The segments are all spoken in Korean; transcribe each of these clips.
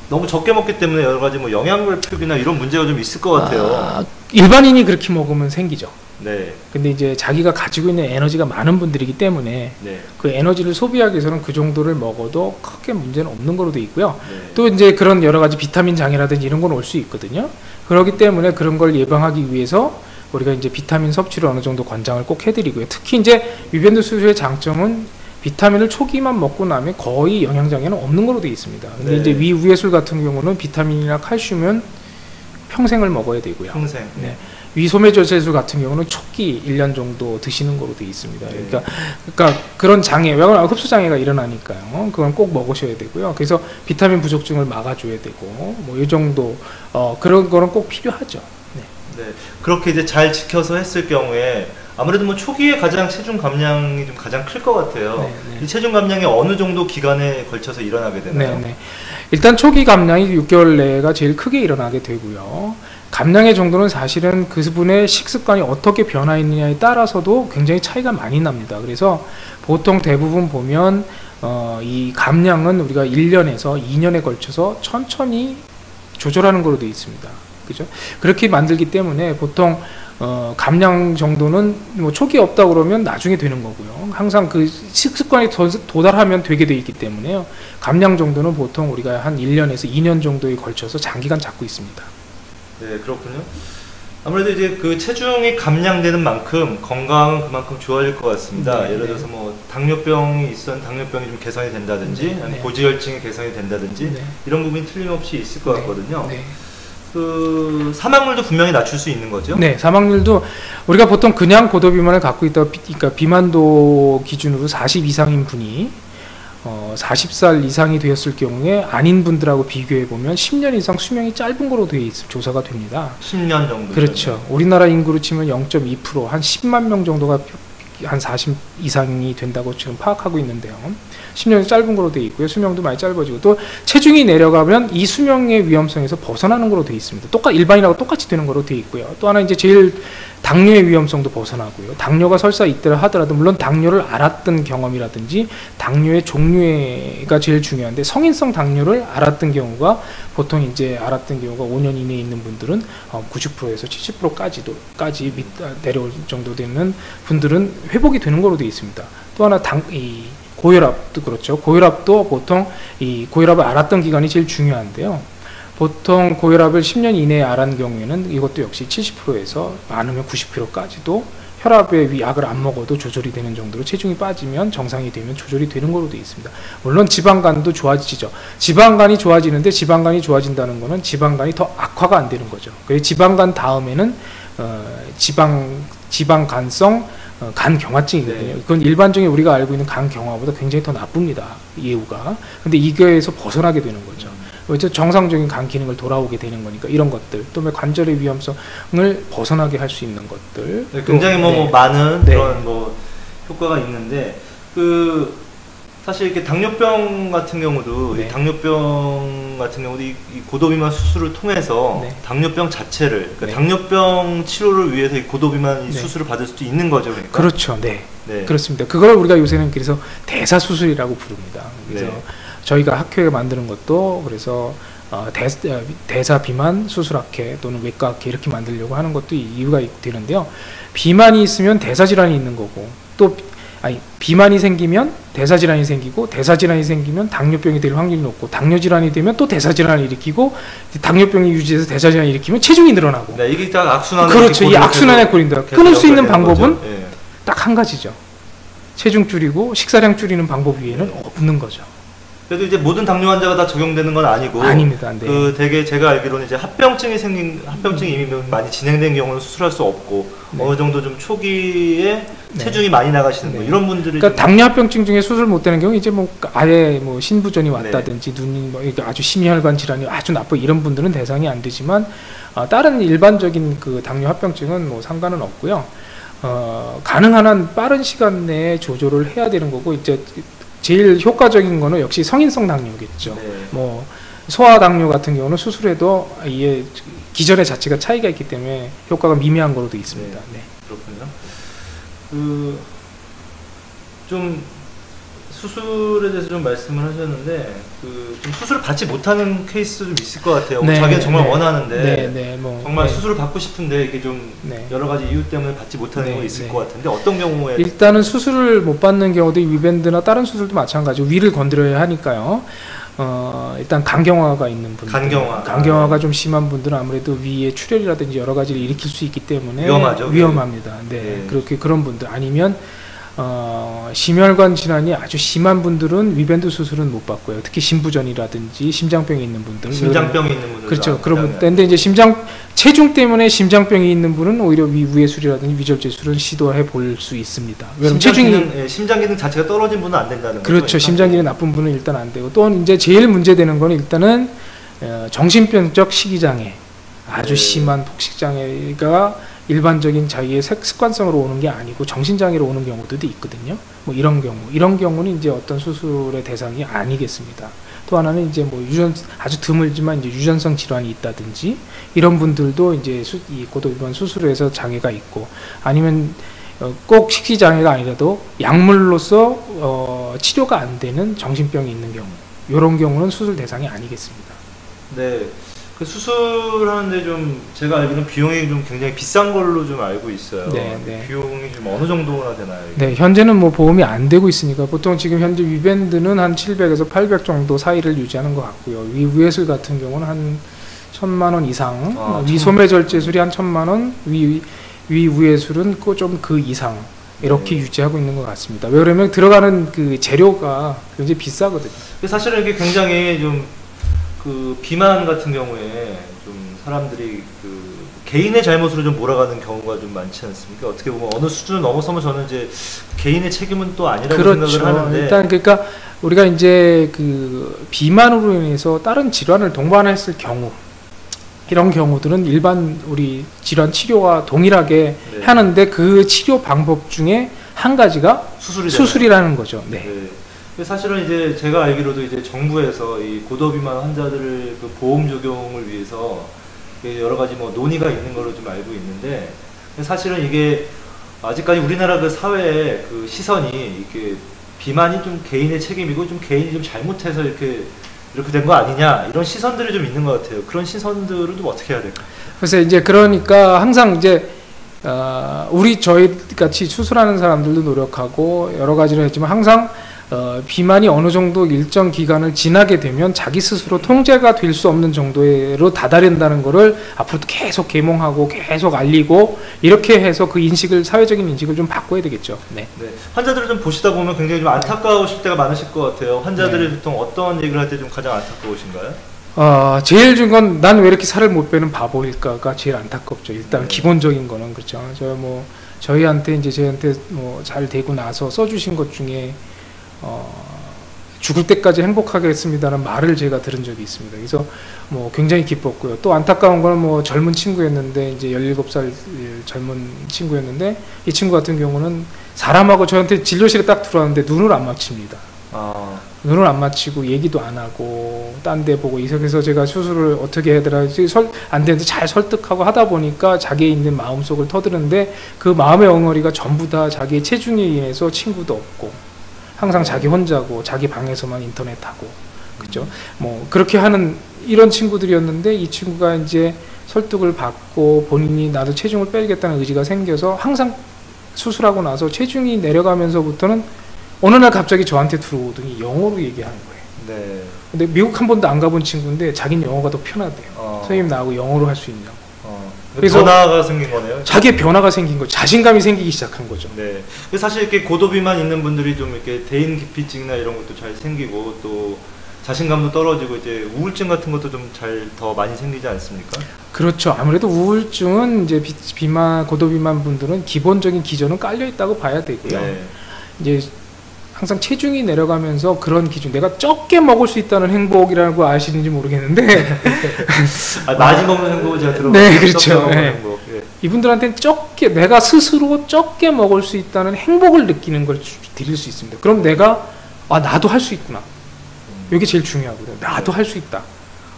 너무 적게 먹기 때문에 여러 가지 뭐 영양불필이나 이런 문제가 좀 있을 것 같아요. 일반인이 그렇게 먹으면 생기죠. 네. 근데 이제 자기가 가지고 있는 에너지가 많은 분들이기 때문에 네. 그 에너지를 소비하기 위해서는 그 정도를 먹어도 크게 문제는 없는 거로 돼 있고요. 네. 또 이제 그런 여러 가지 비타민 장애라든지 이런 건 올 수 있거든요. 그렇기 때문에 그런 걸 예방하기 위해서 우리가 이제 비타민 섭취를 어느 정도 권장을 꼭 해드리고요. 특히 이제 위밴드 수술의 장점은 비타민을 초기만 먹고 나면 거의 영양장애는 없는 거로 되어 있습니다. 근데 네. 이제 위우회술 같은 경우는 비타민이나 칼슘은 평생을 먹어야 되고요. 평생. 네. 위소매조세술 같은 경우는 초기 1년 정도 드시는 거로 되어 있습니다. 네. 그러니까 그런 장애, 왜냐하면 흡수 장애가 일어나니까요. 그건 꼭 먹으셔야 되고요. 그래서 비타민 부족증을 막아줘야 되고, 뭐 이 정도 그런 거는 꼭 필요하죠. 네. 네. 그렇게 이제 잘 지켜서 했을 경우에 아무래도 뭐 초기에 가장 체중 감량이 좀 가장 클 것 같아요. 네, 네. 이 체중 감량이 어느 정도 기간에 걸쳐서 일어나게 되나요? 네, 네. 일단 초기 감량이 6개월 내가 제일 크게 일어나게 되고요. 감량의 정도는 사실은 그분의 식습관이 어떻게 변화했느냐에 따라서도 굉장히 차이가 많이 납니다. 그래서 보통 대부분 보면 이 감량은 우리가 1년에서 2년에 걸쳐서 천천히 조절하는 걸로 되어 있습니다. 그죠? 그렇게 만들기 때문에 보통 감량 정도는 뭐 초기에 없다 그러면 나중에 되는 거고요. 항상 그 식습관이 도달하면 되게 돼 있기 때문에요. 감량 정도는 보통 우리가 한 1년에서 2년 정도에 걸쳐서 장기간 잡고 있습니다. 네, 그렇군요. 아무래도 이제 그 체중이 감량되는 만큼 건강은 그만큼 좋아질 것 같습니다. 네, 예를 들어서 뭐 당뇨병이 당뇨병이 좀 개선이 된다든지, 네, 아니면 고지혈증이 개선이 된다든지, 네. 이런 부분이 틀림없이 있을 것 같거든요. 네. 그 사망률도 분명히 낮출 수 있는 거죠? 네, 사망률도 우리가 보통 그냥 고도비만을 갖고 있다, 그러니까 비만도 기준으로 40 이상인 분이 40살 이상이 되었을 경우에 아닌 분들하고 비교해 보면 10년 이상 수명이 짧은 거로 되어 있습니다. 조사가 됩니다. 10년 정도. 그렇죠. 우리나라 인구로 치면 0.2%, 한 10만 명 정도가 한 40 이상이 된다고 지금 파악하고 있는데요. 10년이 짧은 거로 되어 있고요. 수명도 많이 짧아지고, 또 체중이 내려가면 이 수명의 위험성에서 벗어나는 거로 되어 있습니다. 일반인하고 똑같이 되는 거로 되어 있고요. 또 하나 이제 제일 당뇨의 위험성도 벗어나고요. 당뇨가 설사 있더라 하더라도, 물론 당뇨를 알았던 경험이라든지 당뇨의 종류가 제일 중요한데, 성인성 당뇨를 알았던 경우가 보통 이제 알았던 경우가 5년 이내에 있는 분들은 90%에서 70%까지 내려올 정도 되는 분들은 회복이 되는 거로 되어 있습니다. 또 하나 고혈압도 그렇죠. 고혈압도 보통 이 고혈압을 알았던 기간이 제일 중요한데요. 보통 고혈압을 10년 이내에 알은 경우에는 이것도 역시 70%에서 많으면 90%까지도 혈압의 약을 안 먹어도 조절이 되는 정도로 체중이 빠지면 정상이 되면 조절이 되는 걸로 되어 있습니다. 물론 지방간도 좋아지죠. 지방간이 좋아지는데, 지방간이 좋아진다는 거는 지방간이 더 악화가 안 되는 거죠. 그래서 지방간 다음에는 지방간성 간경화증이거든요. 네. 그건 일반적인 우리가 알고 있는 간경화보다 굉장히 더 나쁩니다. 예후가. 근데 이거에서 벗어나게 되는 거죠. 그래서 정상적인 간 기능을 돌아오게 되는 거니까, 이런 것들, 또 관절의 위험성을 벗어나게 할 수 있는 것들. 네, 굉장히 네. 많은 네. 그런 효과가 있는데, 사실 이렇게 당뇨병 같은 경우도, 네. 이 당뇨병 같은 경우도 이 고도비만 수술을 통해서 네. 당뇨병 자체를, 그러니까 네. 당뇨병 치료를 위해서 이 고도비만 네. 수술을 받을 수도 있는 거죠, 그러니까. 그렇죠. 네. 네. 그렇습니다. 그걸 우리가 요새는 그래서 대사수술이라고 부릅니다. 그래서 네. 저희가 학회에 만드는 것도 그래서 대사 비만 수술학회 또는 외과학회 이렇게 만들려고 하는 것도 이유가 되는데요. 비만이 있으면 대사 질환이 있는 거고, 또 비만이 생기면 대사 질환이 생기고, 대사 질환이 생기면 당뇨병이 될 확률이 높고, 당뇨 질환이 되면 또 대사 질환을 일으키고, 당뇨병이 유지돼서 대사 질환을 일으키면 체중이 늘어나고. 네, 이게 다 악순환. 그렇죠. 이 악순환의 꼴입니다. 끊을 수 있는 방법은 네. 딱 한 가지죠. 체중 줄이고 식사량 줄이는 방법 위에는 없는 거죠. 그래도 이제 모든 당뇨 환자가 다 적용되는 건 아니고, 아닙니다. 네. 되게 제가 알기로는 이제 합병증이 이미 많이 진행된 경우는 수술할 수 없고, 네. 어느 정도 좀 초기에 네. 체중이 많이 나가시는 네. 분, 이런 분들이. 그러니까 당뇨합병증 중에 수술 못 되는 경우, 이제 아예 신부전이 왔다든지, 네. 눈이 이렇게 아주 심혈관 질환이 아주 나빠, 이런 분들은 대상이 안 되지만, 다른 일반적인 그 당뇨합병증은 상관은 없고요. 가능한 한 빠른 시간 내에 조절을 해야 되는 거고, 이제 제일 효과적인 거는 역시 성인성 당뇨겠죠. 네. 소아 당뇨 같은 경우는 수술해도 이게 기전의 자체가 차이가 있기 때문에 효과가 미미한 거로 되어 있습니다. 네. 그렇군요. 좀 수술에 대해서 좀 말씀을 하셨는데 좀 수술을 받지 못하는 케이스도 좀 있을 것 같아요. 네, 자기가 정말 네. 원하는데 네, 뭐, 정말 네. 수술을 받고 싶은데 이게 좀 네. 여러 가지 이유 때문에 받지 못하는 네, 경우가 있을 네. 것 같은데 어떤 경우에 일단은 수술을 못 받는 경우도 위밴드나 다른 수술도 마찬가지고 위를 건드려야 하니까요. 일단 간경화가 있는 분들, 간경화가 좀 심한 분들은 아무래도 위에 출혈이라든지 여러 가지를 일으킬 수 있기 때문에 위험하죠. 위험합니다. 네, 네. 그렇게 그런 분들 아니면 심혈관 질환이 아주 심한 분들은 위밴드 수술은 못 받고요. 특히 심부전이라든지 심장병이 있는 분들, 심장병이 있는 분들 그렇죠. 그런 분들. 근데 이제 체중 때문에 심장병이 있는 분은 오히려 위우회술이라든지 위절제술은 시도해 볼 수 있습니다. 왜냐면 심장 기능 자체가 떨어진 분은 안 된다는 거죠. 그렇죠. 심장 기능 나쁜 분은 일단 안 되고 또 이제 제일 문제되는 거는 일단은 정신병적 식이장애, 아주 네. 심한 폭식장애가 일반적인 자기의 습관성으로 오는 게 아니고 정신장애로 오는 경우들도 있거든요. 뭐 이런 경우는 이제 어떤 수술의 대상이 아니겠습니다. 또 하나는 이제 뭐 아주 드물지만 이제 유전성 질환이 있다든지 이런 분들도 이제 이 고도비만 수술을 해서 장애가 있고 아니면 꼭 식이장애가 아니라도 약물로서 치료가 안 되는 정신병이 있는 경우 이런 경우는 수술 대상이 아니겠습니다. 네. 그 수술하는데 좀 제가 알기로는 비용이 좀 굉장히 비싼 걸로 좀 알고 있어요. 네, 네. 비용이 좀 어느 정도나 되나요? 이게? 네, 현재는 뭐 보험이 안 되고 있으니까 보통 지금 현재 위밴드는 한 700에서 800 정도 사이를 유지하는 것 같고요. 위우회술 같은 경우는 한 1,000만 원 이상, 위소매절제술이 한 1,000만 원, 위우회술은 좀 그 이상 이렇게 유지하고 있는 것 같습니다. 왜냐하면 들어가는 그 재료가 굉장히 비싸거든요. 사실은 이게 굉장히 좀 그 비만 같은 경우에 좀 사람들이 그 개인의 잘못으로 좀 몰아가는 경우가 좀 많지 않습니까? 어떻게 보면 어느 수준을 넘어서면 저는 이제 개인의 책임은 또 아니라고 그렇죠. 생각을 하는데 일단 그러니까 우리가 이제 그 비만으로 인해서 다른 질환을 동반했을 경우 이런 경우들은 일반 우리 질환 치료와 동일하게 네. 하는데 그 치료 방법 중에 한 가지가 수술이라는 거죠. 네. 네. 사실은 이제 제가 알기로도 이제 정부에서 이 고도비만 환자들을 그 보험 적용을 위해서 여러 가지 뭐 논의가 있는 걸로 좀 알고 있는데 사실은 이게 아직까지 우리나라 그 사회의 그 시선이 이렇게 비만이 좀 개인의 책임이고 좀 개인이 좀 잘못해서 이렇게 된 거 아니냐 이런 시선들이 좀 있는 것 같아요. 그런 시선들을 좀 어떻게 해야 될까요? 그래서 이제 그러니까 항상 이제 저희 같이 수술하는 사람들도 노력하고 여러 가지를 했지만 항상 비만이 어느 정도 일정 기간을 지나게 되면 자기 스스로 통제가 될 수 없는 정도로 다다른다는 거를 앞으로도 계속 계몽하고 계속 알리고 이렇게 해서 그 사회적인 인식을 좀 바꿔야 되겠죠. 네. 네. 환자들을 좀 보시다 보면 굉장히 좀 안타까우실 때가 많으실 것 같아요. 환자들이 네. 보통 어떤 얘기를 할 때 좀 가장 안타까우신가요? 제일 중요한 건 난 왜 이렇게 살을 못 빼는 바보일까가 제일 안타깝죠. 일단 네. 기본적인 거는 그렇죠. 저희한테 뭐 잘 되고 나서 써주신 것 중에 죽을 때까지 행복하게 했습니다라는 말을 제가 들은 적이 있습니다. 그래서 뭐 굉장히 기뻤고요. 또 안타까운 거는 뭐 젊은 친구였는데 이제 17살 젊은 친구였는데 이 친구 같은 경우는 사람하고 저한테 진료실에 딱 들어왔는데 눈을 안 맞춥니다. 눈을 안 맞추고 얘기도 안 하고 딴 데 보고 그래서 제가 수술을 어떻게 해야 되나 안 되는데 잘 설득하고 하다 보니까 자기의 있는 마음속을 터드는데 그 마음의 엉어리가 전부 다 자기의 체중에 인해서 친구도 없고 항상 자기 혼자고 자기 방에서만 인터넷하고 그죠? 뭐 그렇게 하는 이런 친구들이었는데 이 친구가 이제 설득을 받고 본인이 나도 체중을 빼야겠다는 의지가 생겨서 항상 수술하고 나서 체중이 내려가면서부터는 어느 날 갑자기 저한테 들어오더니 영어로 얘기하는 거예요. 네. 근데 미국 한 번도 안 가본 친구인데 자기는 영어가 더 편하대요. 선생님 나하고 영어로 할 수 있냐고. 그래서 변화가 생긴 거네요. 자기의 변화가 생긴 거죠. 자신감이 생기기 시작한 거죠. 네. 사실 이렇게 고도비만 있는 분들이 좀 이렇게 대인 기피증이나 이런 것도 잘 생기고 또 자신감도 떨어지고 이제 우울증 같은 것도 좀 더 많이 생기지 않습니까? 그렇죠. 아무래도 우울증은 이제 고도비만 분들은 기본적인 기전은 깔려 있다고 봐야 되고요. 네. 이제 항상 체중이 내려가면서 그런 기준, 내가 적게 먹을 수 있다는 행복이라는 거 아시는지 모르겠는데 많이 먹는 행복을 제가 들어봤어요. 네, 그렇죠. 네. 행복. 네. 이분들한테는 내가 스스로 적게 먹을 수 있다는 행복을 느끼는 걸 드릴 수 있습니다. 그럼 내가 나도 할 수 있구나. 이게 제일 중요하거든요. 나도 할 수 있다.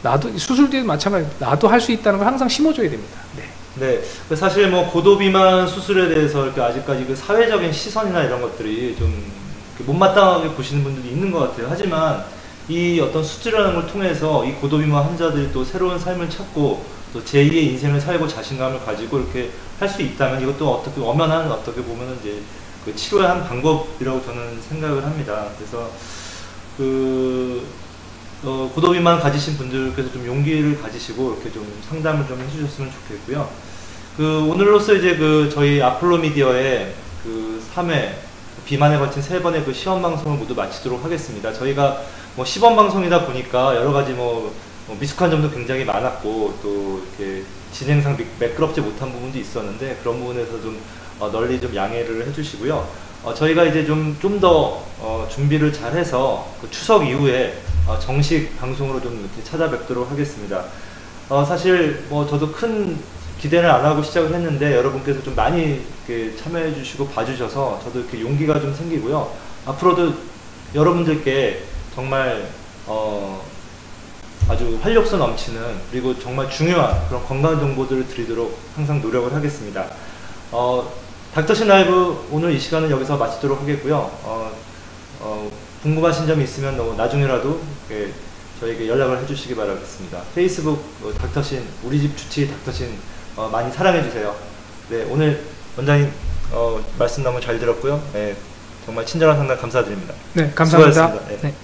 나도 수술 뒤에도 마찬가지로 나도 할 수 있다는 걸 항상 심어줘야 됩니다. 네. 네, 사실 뭐 고도비만 수술에 대해서 이렇게 아직까지 그 사회적인 시선이나 이런 것들이 좀 못마땅하게 보시는 분들이 있는 것 같아요. 하지만 이 어떤 수술이라는 걸 통해서 이 고도비만 환자들이 또 새로운 삶을 찾고 또 제2의 인생을 살고 자신감을 가지고 이렇게 할 수 있다면 이것도 어떻게 엄연한 어떻게 보면은 이제 그 치료의 한 방법이라고 저는 생각을 합니다. 그래서 고도비만 가지신 분들께서 좀 용기를 가지시고 이렇게 좀 상담을 좀 해주셨으면 좋겠고요. 오늘로써 이제 저희 아폴로 미디어의 3회 비만에 거친 3번의 그 시험 방송을 모두 마치도록 하겠습니다. 저희가 뭐 시범 방송이다 보니까 여러 가지 미숙한 점도 굉장히 많았고 또 이렇게 진행상 매끄럽지 못한 부분도 있었는데 그런 부분에서 좀 널리 좀 양해를 해주시고요. 저희가 이제 좀 더 준비를 잘 해서 추석 이후에 정식 방송으로 좀 이렇게 찾아뵙도록 하겠습니다. 사실 저도 큰 기대를 안 하고 시작을 했는데 여러분께서 좀 많이 이렇게 참여해 주시고 봐주셔서 저도 이렇게 용기가 좀 생기고요. 앞으로도 여러분들께 정말 아주 활력소 넘치는 그리고 정말 중요한 그런 건강 정보들을 드리도록 항상 노력을 하겠습니다. 닥터신 라이브 오늘 이 시간은 여기서 마치도록 하겠고요. 궁금하신 점이 있으면 나중에라도 저에게 연락을 해주시기 바라겠습니다. 페이스북 닥터신 우리 집 주치 닥터신 많이 사랑해주세요. 네, 오늘 원장님 말씀 너무 잘 들었고요. 네, 정말 친절한 상담 감사드립니다. 네, 감사합니다. 수고하셨습니다. 네. 네.